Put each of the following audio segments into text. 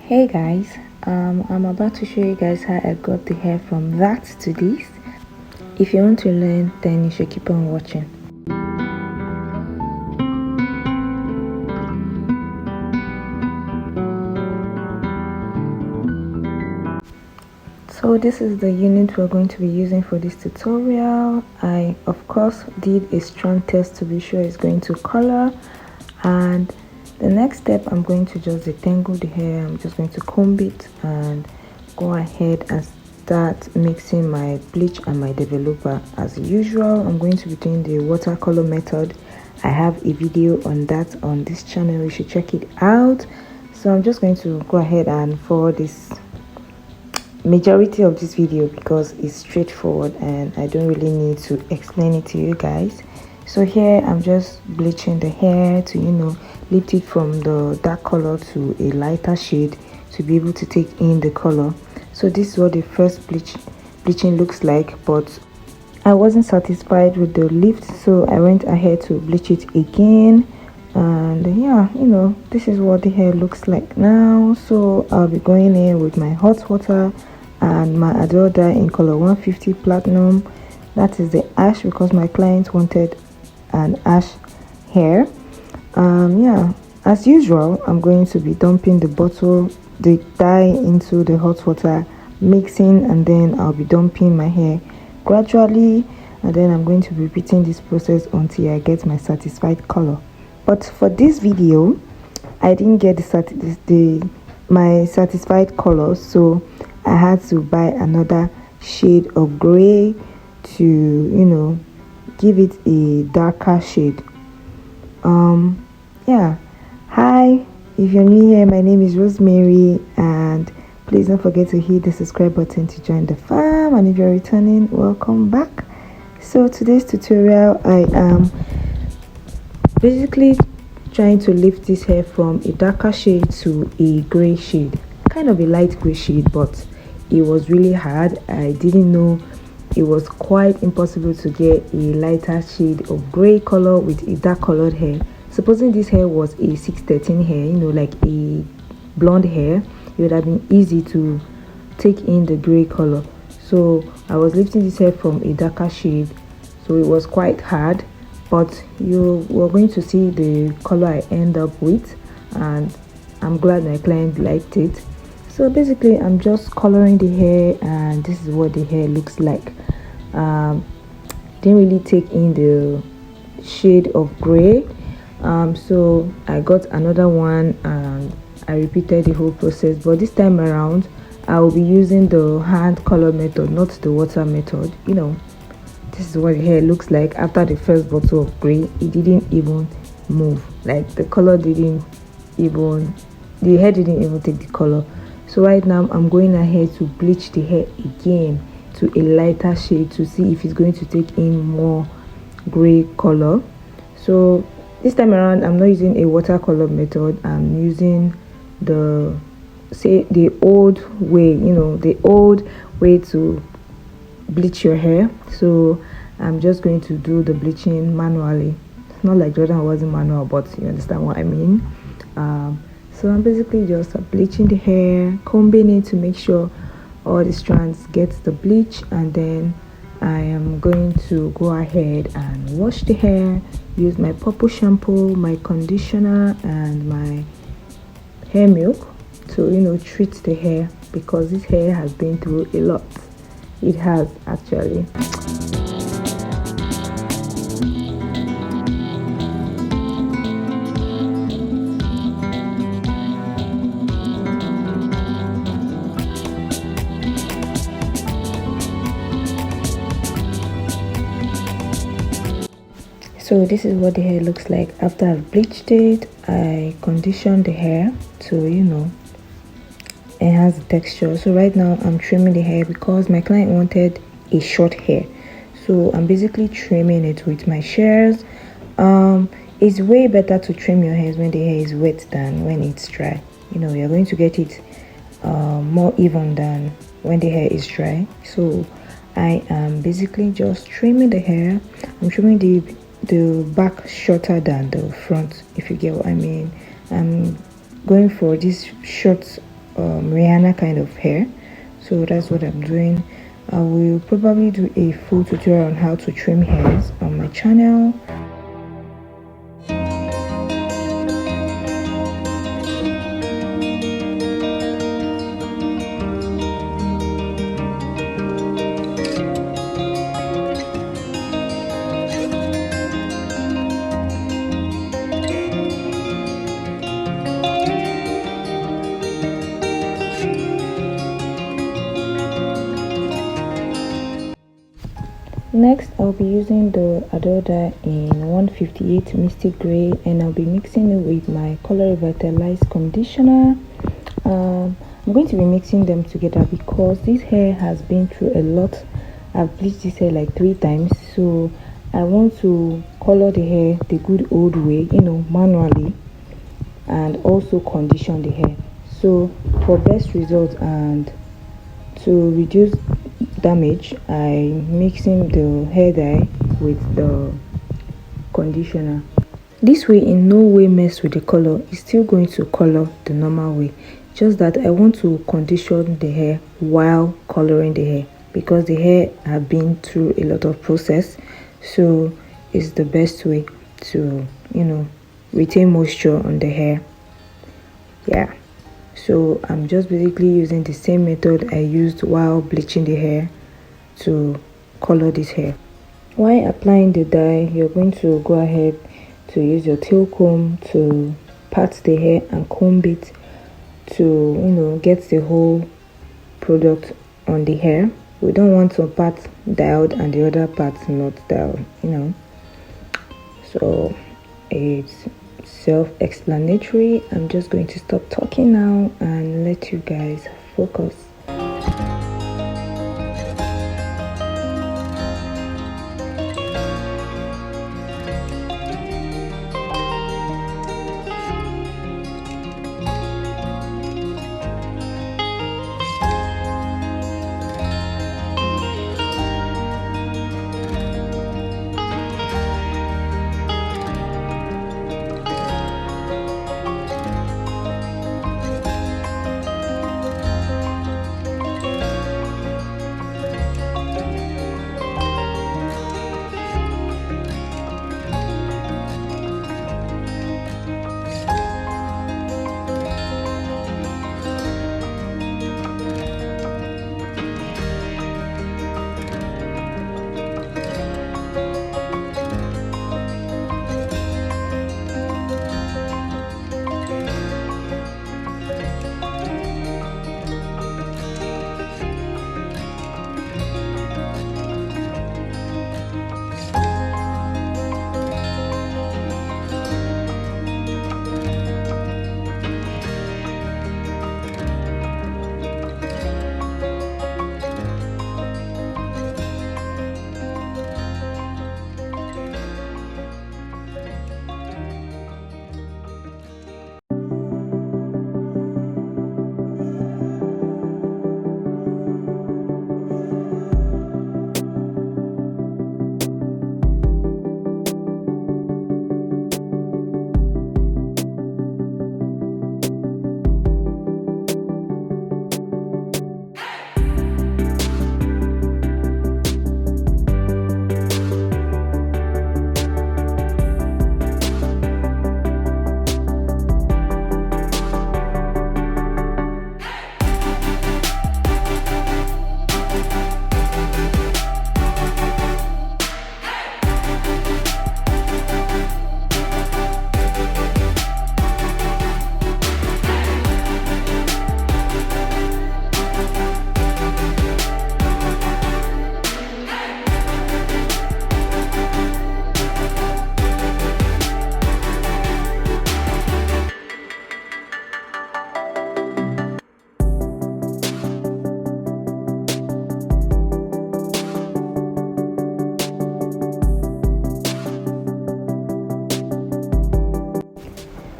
Hey guys, I'm about to show you guys how I got the hair from that to this. If you want to learn, then you should keep on watching. So this is the unit we're going to be using for this tutorial. I of course did a strand test to be sure it's going to color, and the next step I'm going to just detangle the hair. I'm just going to comb it and go ahead and start mixing my bleach and my developer. As usual, I'm going to be doing the watercolor method. I have a video on that on this channel, you should check it out. So I'm just going to go ahead and forward this majority of this video because it's straightforward and I don't really need to explain it to you guys. So here I'm just bleaching the hair to lift it from the dark color to a lighter shade to be able to take in the color. So this is what the first bleaching looks like, but I wasn't satisfied with the lift, so I went ahead to bleach it again. And yeah, this is what the hair looks like now. So I'll be going in with my hot water and my Adore dye in color 150 platinum. That is the ash because my client wanted an ash hair. Yeah, as usual, I'm going to be dumping the dye into the hot water, mixing, and then I'll be dumping my hair gradually, and then I'm going to be repeating this process until I get my satisfied color. But for this video, I didn't get my satisfied color, so I had to buy another shade of gray to give it a darker shade. Yeah, hi, if you're new here, my name is Rosemary, and please don't forget to hit the subscribe button to join the fam, and if you're returning, welcome back. So today's tutorial, I am basically trying to lift this hair from a darker shade to a gray shade, kind of a light gray shade, but it was really hard. I didn't know it was quite impossible to get a lighter shade of gray color with a dark colored hair. Supposing this hair was a 613 hair, like a blonde hair, it would have been easy to take in the gray color. So I was lifting this hair from a darker shade, so it was quite hard, but you were going to see the color I end up with, and I'm glad my client liked it. So basically I'm just coloring the hair, and this is what the hair looks like. Didn't really take in the shade of gray, so I got another one and I repeated the whole process, but this time around I will be using the hand color method, not the water method. This is what the hair looks like after the first bottle of gray. It didn't even move, like the hair didn't even take the color. So right now I'm going ahead to bleach the hair again to a lighter shade to see if it's going to take in more gray color. So this time around I'm not using a watercolor method. I'm using the old way, the old way to bleach your hair. So I'm just going to do the bleaching manually. It's not like Jordan wasn't manual, but you understand what I mean. So I'm basically just bleaching the hair, combing it to make sure all the strands get the bleach, and then I am going to go ahead and wash the hair, use my purple shampoo, my conditioner, and my hair milk to treat the hair, because this hair has been through a lot. It has actually. So this is what the hair looks like after I've bleached it. I conditioned the hair to enhance the texture. So right now I'm trimming the hair because my client wanted a short hair, so I'm basically trimming it with my shears. It's way better to trim your hair when the hair is wet than when it's dry. You're going to get it more even than when the hair is dry. So I am basically just trimming the hair. I'm trimming the back shorter than the front, if you get what I mean. I'm going for this short Rihanna kind of hair. So that's what I'm doing. I will probably do a full tutorial on how to trim hairs on my channel. Next, I'll be using the Adore dye in 158 Mystic Grey, and I'll be mixing it with my Color Revitalize conditioner. I'm going to be mixing them together because this hair has been through a lot. I've bleached this hair like 3 times, so I want to color the hair the good old way, manually, and also condition the hair. So for best results and to reduce damage, I'm mixing the hair dye with the conditioner. This way in no way mess with the color. It's still going to color the normal way, just that I want to condition the hair while coloring the hair because the hair have been through a lot of process. So it's the best way to retain moisture on the hair. Yeah, so I'm just basically using the same method I used while bleaching the hair to color this hair. While applying the dye, you're going to go ahead to use your tail comb to part the hair and comb it to get the whole product on the hair. We don't want some part dialed and the other part not dialed, so it's self-explanatory. I'm just going to stop talking now and let you guys focus.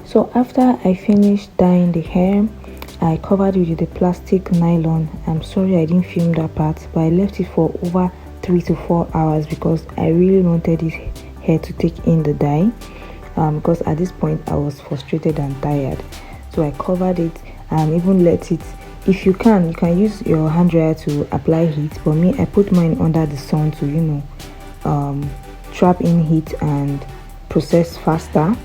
So after I finished dyeing the hair, I covered it with the plastic nylon. I'm sorry I didn't film that part, but I left it for over 3 to 4 hours because I really wanted this hair to take in the dye, because at this point I was frustrated and tired. So I covered it, and even let it, if you can use your hand dryer to apply heat, but me, I put mine under the sun to trap in heat and process faster.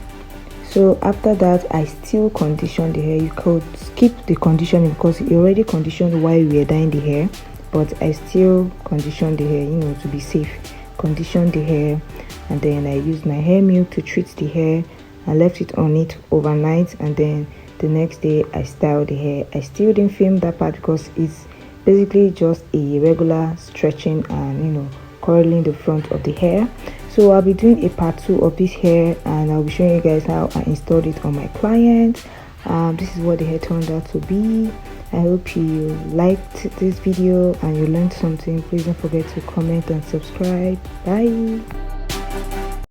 So after that, I still condition the hair. You could skip the conditioning because it already conditioned while we were dyeing the hair, but I still condition the hair, to be safe. Condition the hair, and then I used my hair milk to treat the hair. I left it on it overnight, and then the next day I styled the hair. I still didn't film that part because it's basically just a regular stretching and curling the front of the hair. So I'll be doing a part 2 of this hair, and I'll be showing you guys how I installed it on my client. This is what the hair turned out to be. I hope you liked this video and you learned something. Please don't forget to comment and subscribe. Bye.